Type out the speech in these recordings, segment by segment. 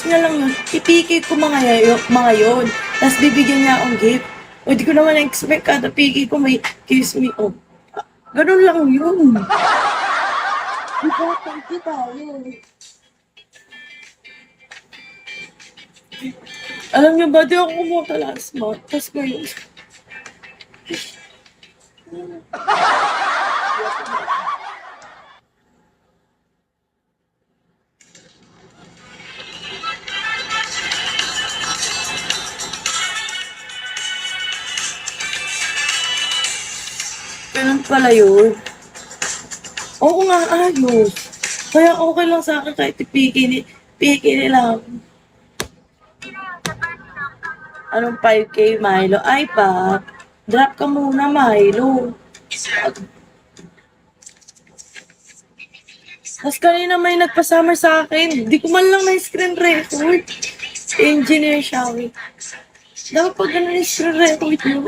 na lang yun, ipikit ko mga yun. Tapos bibigyan niya akong gift. O di ko naman expect kada piki ko may kiss me. Oh, ganun lang yun. Diba, thank you tayo. Alam niyo ba, di ako kumuha last month. Tapos ngayon, ganun pala yun. Oo nga, ayos. Kaya okay lang sa akin kahit piki nila. Anong 5K, Milo? Ay, pa. Drop ka muna, Milo. Tapos kanina may nagpa-summer sa akin. Di ko man lang na-screen record. Engineer Shawi. Dapat pag ganun screen record mo.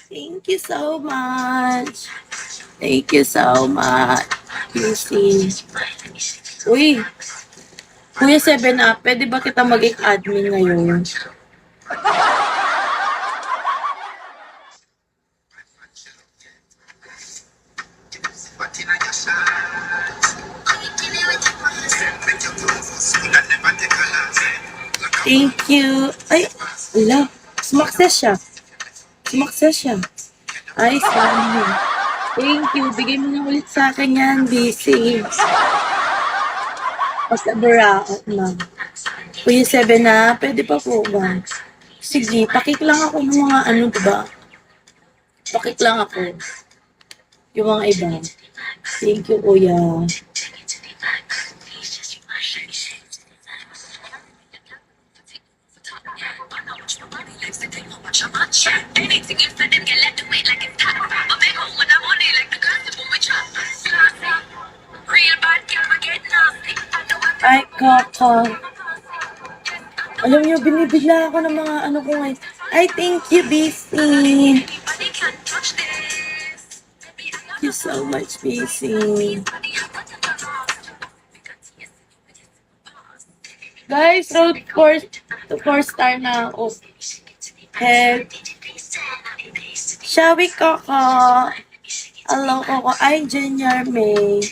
Thank you so much. Thank you so much. QC. Uy, Kuya 7up, pwede ba kita maging admin ngayon? Thank you. Ay, wala. Sumakses siya. Sumakses siya. Ay, sana. Thank you. Bigay mo na ulit sa akin yan, busy. Pagka-buraot na. Kuya 7 na, pwede pa po ba? Sige, pakik lang ako ng mga ano, diba? Pakik lang ako. Yung mga iba. Thank you, kuya. Ay, kaka. Alam niyo, binibigla ako ng mga ano ko ngayon. Ay, thank you, BC. Thank you so much, BC. Guys, road course to 4-star na ako. Head. Shawi Kaka. Hello, Kaka. Ay, Junior May.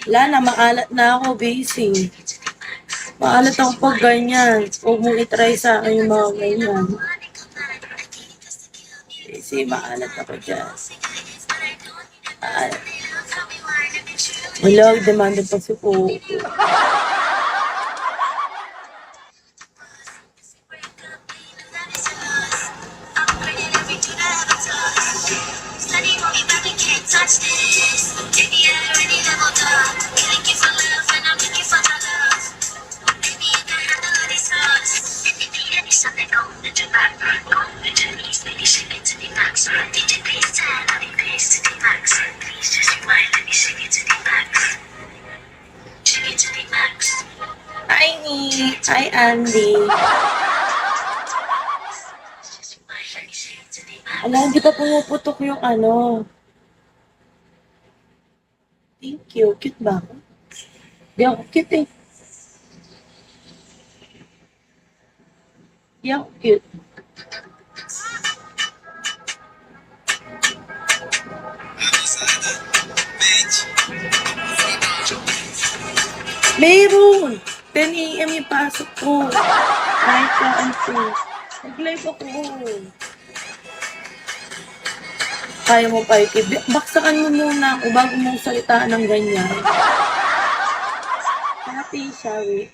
Wala na, maalat na ako, busy. Maalat ako pag ganyan. Huwag mong itry sa akin yung mga ganyan. Busy, maalat ako dyan. Wala, demanda pa si Coco. Hi, Nick. Hi, Andy. Alam, hindi pa pumuputok yung ano. Thank you. Cute ba ako? Di ako cute eh. Di ako cute. Meron! 10 a.m. yung pasok ko. Kahit ka, auntie. Nag-live ako. Kaya mo pa baksakan mo muna ako bago mong salitaan ng ganyan. Happy, Shawi.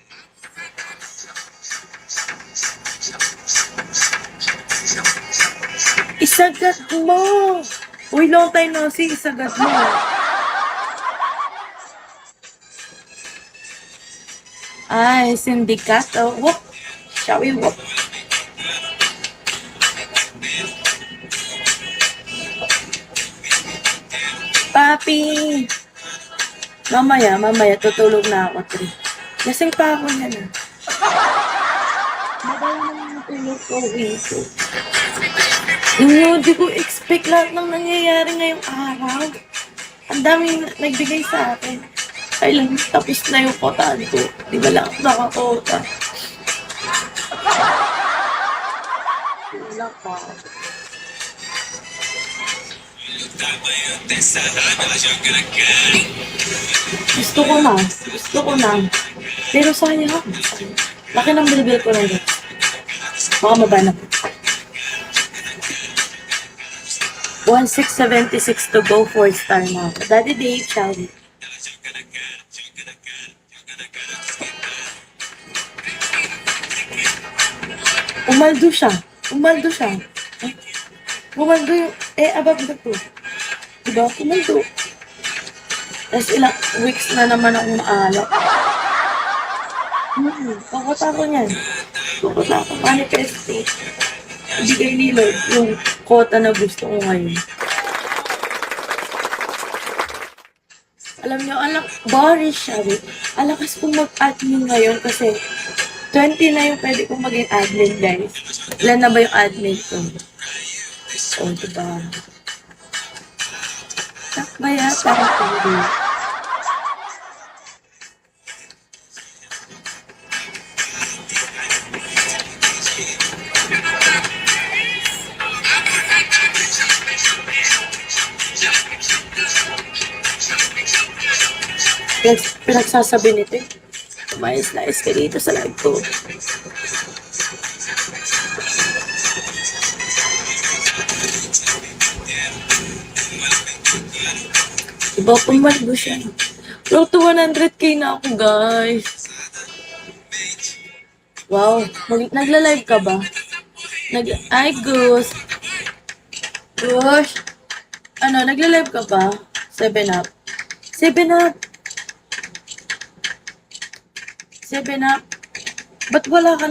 Isagat mo! Uy, long time no see, isagat mo. Ay, sindikato. Whoop! Shawi, whoop. Papi! Mamaya, tutulog na ako, Tri. Lasing pa ako yan, ah. Mabay naman yung tulog ko, Wito. Hindi ko expect lahat ng nangyayari ngayong araw. Ang daming nagbigay sa akin. Kailan tapos na yung kotaan ko. Di ba lang ako nakakota? Wala pa. Gusto ko na. Gusto ko na. Pero sayang. Laki ng bilbil ko na yun. Baka mabanap. 1676 to go, 4 star na ako. Daddy Dave, shall we? Umaldo siya. Umaldo siya. Umaldo yung, above na to. Diba? Umaldo. Tapos ilang weeks na naman akong maalak. Kakota ko niyan. Kakota ko. Manifesting. Ibigay ni Lord yung kota na gusto ko ngayon. Alam niyo, boring siya. Alakas kong mag-admin ngayon kasi 20 na yung pwede kong maging admin, guys. Ilan na ba yung admin ko? O, diba? Takbaya, takbaya. Pinagsasabi nito eh. Umayos-layos ka dito sa live ko. Diba, pumalbo siya. Road to 100k na ako, guys. Wow. Nagla-live ka ba? Ay, Gus. Gosh. Ano, nagla-live ka ba? 7up. 7up. 7up. Ba't wala ka